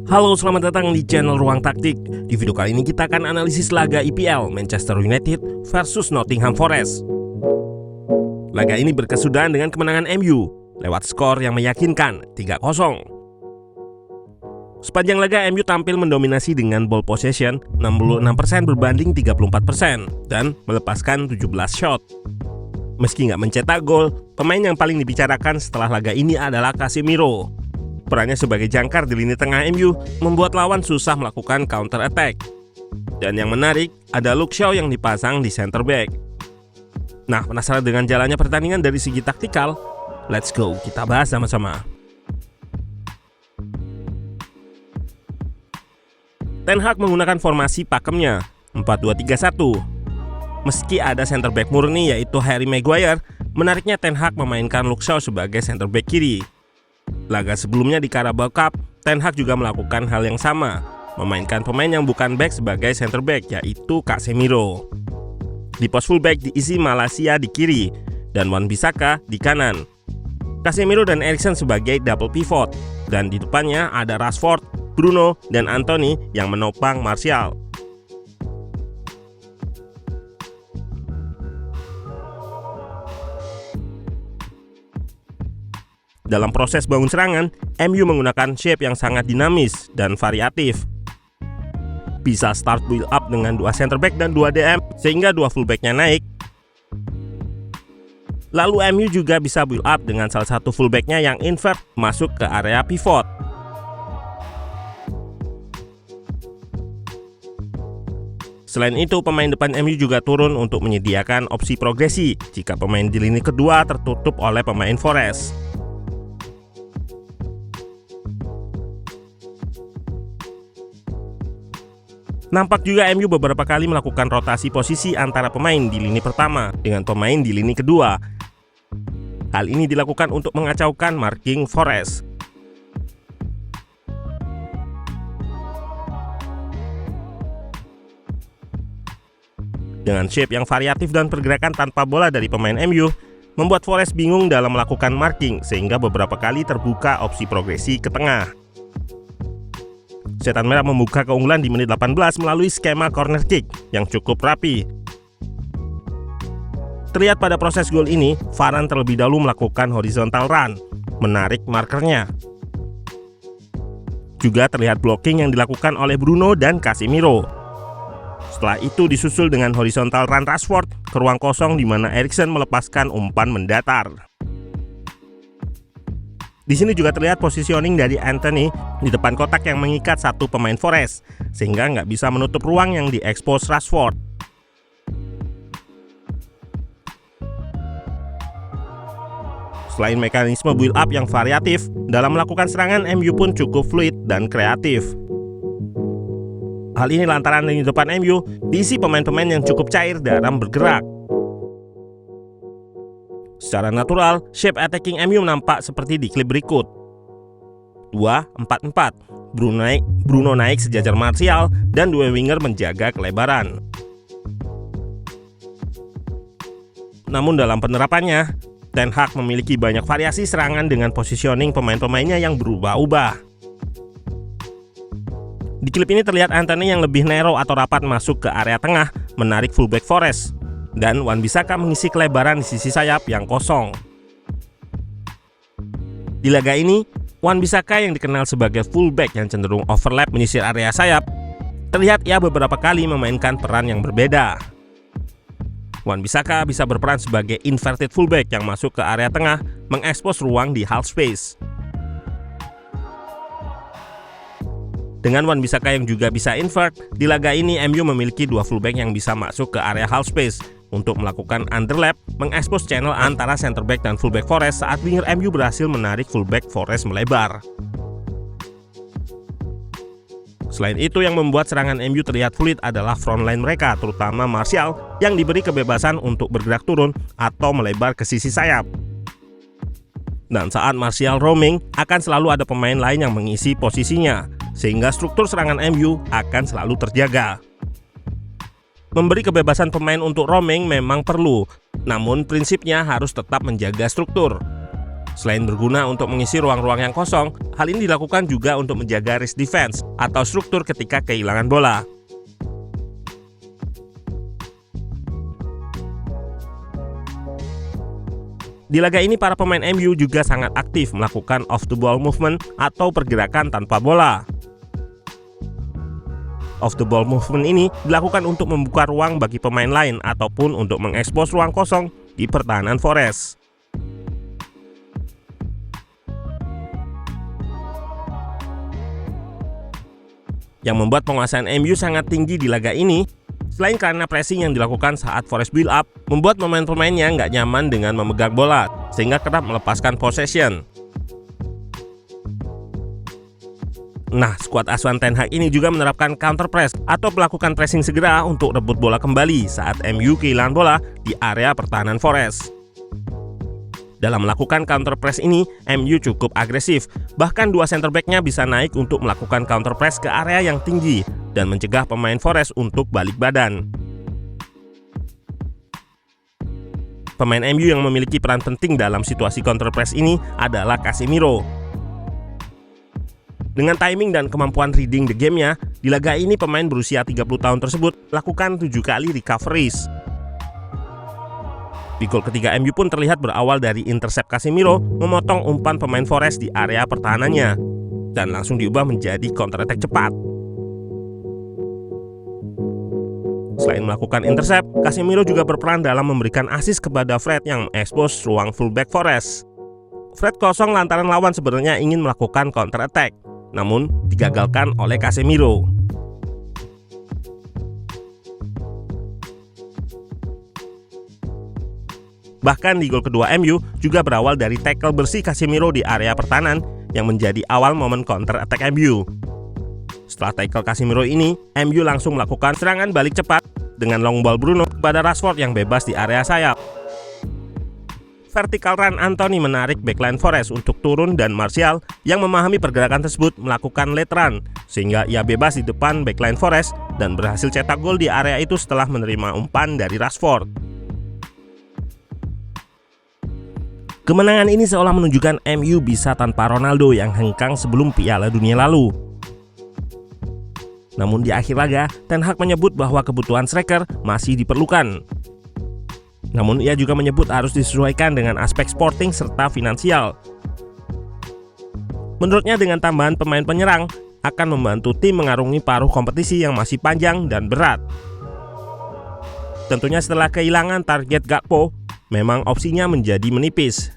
Halo, selamat datang di channel Ruang Taktik. Di video kali ini kita akan analisis laga IPL Manchester United versus Nottingham Forest. Laga ini berkesudahan dengan kemenangan MU lewat skor yang meyakinkan 3-0. Sepanjang laga MU tampil mendominasi dengan ball possession 66% berbanding 34% dan melepaskan 17 shot. Meski nggak mencetak gol, pemain yang paling dibicarakan setelah laga ini adalah Casemiro. Perannya sebagai jangkar di lini tengah MU membuat lawan susah melakukan counter attack. Dan yang menarik, ada Luke Shaw yang dipasang di center back. Nah, penasaran dengan jalannya pertandingan dari segi taktikal? Let's go, kita bahas sama-sama. Ten Hag menggunakan formasi pakemnya 4-2-3-1. Meski ada center back murni yaitu Harry Maguire, menariknya Ten Hag memainkan Luke Shaw sebagai center back kiri. Laga sebelumnya di Carabao Cup, Ten Hag juga melakukan hal yang sama, memainkan pemain yang bukan back sebagai center back yaitu Casemiro. Di pos fullback diisi Malaysia di kiri dan Wan-Bissaka di kanan. Casemiro dan Eriksen sebagai double pivot, dan di depannya ada Rashford, Bruno, dan Anthony yang menopang Martial. Dalam proses bangun serangan, MU menggunakan shape yang sangat dinamis dan variatif. Bisa start build up dengan 2 center back dan 2 DM sehingga 2 fullbacknya naik. Lalu MU juga bisa build up dengan salah satu fullbacknya yang invert masuk ke area pivot. Selain itu, pemain depan MU juga turun untuk menyediakan opsi progresi jika pemain di lini kedua tertutup oleh pemain Forest. Nampak juga MU beberapa kali melakukan rotasi posisi antara pemain di lini pertama dengan pemain di lini kedua. Hal ini dilakukan untuk mengacaukan marking Forest. Dengan shape yang variatif dan pergerakan tanpa bola dari pemain MU, membuat Forest bingung dalam melakukan marking sehingga beberapa kali terbuka opsi progresi ke tengah. Setan Merah membuka keunggulan di menit 18 melalui skema corner kick yang cukup rapi. Terlihat pada proses gol ini, Varane terlebih dahulu melakukan horizontal run, menarik markernya. Juga terlihat blocking yang dilakukan oleh Bruno dan Casemiro. Setelah itu disusul dengan horizontal run Rashford ke ruang kosong di mana Eriksen melepaskan umpan mendatar. Di sini juga terlihat positioning dari Anthony di depan kotak yang mengikat satu pemain Forest, sehingga nggak bisa menutup ruang yang diekspos Rashford. Selain mekanisme build up yang variatif, dalam melakukan serangan MU pun cukup fluid dan kreatif. Hal ini lantaran lini depan MU diisi pemain-pemain yang cukup cair dalam bergerak. Secara natural, shape attacking MU nampak seperti di klip berikut. 2-4-4, Bruno naik sejajar Martial dan 2 winger menjaga kelebaran. Namun dalam penerapannya, Ten Hag memiliki banyak variasi serangan dengan positioning pemain-pemainnya yang berubah-ubah. Di klip ini terlihat Anthony yang lebih narrow atau rapat masuk ke area tengah, menarik fullback Forest, dan Wan-Bissaka mengisi kelebaran di sisi sayap yang kosong. Di laga ini, Wan-Bissaka yang dikenal sebagai fullback yang cenderung overlap menyisir area sayap, terlihat ia beberapa kali memainkan peran yang berbeda. Wan-Bissaka bisa berperan sebagai inverted fullback yang masuk ke area tengah, mengekspos ruang di half space. Dengan Wan-Bissaka yang juga bisa invert, di laga ini MU memiliki 2 fullback yang bisa masuk ke area half space untuk melakukan underlap, mengekspos channel antara center back dan fullback Forest saat winger MU berhasil menarik fullback Forest melebar. Selain itu, yang membuat serangan MU terlihat fluid adalah front line mereka, terutama Martial yang diberi kebebasan untuk bergerak turun atau melebar ke sisi sayap. Dan saat Martial roaming, akan selalu ada pemain lain yang mengisi posisinya, sehingga struktur serangan MU akan selalu terjaga. Memberi kebebasan pemain untuk roaming memang perlu, namun prinsipnya harus tetap menjaga struktur. Selain berguna untuk mengisi ruang-ruang yang kosong, hal ini dilakukan juga untuk menjaga risk defense atau struktur ketika kehilangan bola. Di laga ini para pemain MU juga sangat aktif melakukan off the ball movement atau pergerakan tanpa bola. Off the ball movement ini dilakukan untuk membuka ruang bagi pemain lain ataupun untuk mengekspos ruang kosong di pertahanan Forest. Yang membuat penguasaan MU sangat tinggi di laga ini, selain karena pressing yang dilakukan saat Forest build up, membuat pemain-pemainnya nggak nyaman dengan memegang bola, sehingga kerap melepaskan possession. Nah, skuad asuhan Ten Hag ini juga menerapkan counter press atau melakukan pressing segera untuk rebut bola kembali saat MU kehilangan bola di area pertahanan Forest. Dalam melakukan counter press ini, MU cukup agresif. Bahkan dua center back-nya bisa naik untuk melakukan counter press ke area yang tinggi dan mencegah pemain Forest untuk balik badan. Pemain MU yang memiliki peran penting dalam situasi counter press ini adalah Casemiro. Dengan timing dan kemampuan reading the game-nya, di laga ini pemain berusia 30 tahun tersebut lakukan 7 kali recoveries. Di gol ketiga MU pun terlihat berawal dari intercept Casemiro memotong umpan pemain Forest di area pertahanannya dan langsung diubah menjadi counter attack cepat. Selain melakukan intercept, Casemiro juga berperan dalam memberikan assist kepada Fred yang mengekspos ruang fullback Forest. Fred kosong lantaran lawan sebenarnya ingin melakukan counter attack, namun digagalkan oleh Casemiro. Bahkan di gol kedua MU juga berawal dari tackle bersih Casemiro di area pertahanan yang menjadi awal momen counter attack MU. Setelah tackle Casemiro ini, MU langsung melakukan serangan balik cepat dengan long ball Bruno kepada Rashford yang bebas di area sayap. Vertical run Anthony menarik backline Forest untuk turun dan Martial yang memahami pergerakan tersebut melakukan late run sehingga ia bebas di depan backline Forest dan berhasil cetak gol di area itu setelah menerima umpan dari Rashford. Kemenangan ini seolah menunjukkan MU bisa tanpa Ronaldo yang hengkang sebelum Piala Dunia lalu. Namun di akhir laga, Ten Hag menyebut bahwa kebutuhan striker masih diperlukan. Namun ia juga menyebut harus disesuaikan dengan aspek sporting serta finansial. Menurutnya dengan tambahan pemain penyerang akan membantu tim mengarungi paruh kompetisi yang masih panjang dan berat. Tentunya setelah kehilangan target Gakpo, memang opsinya menjadi menipis.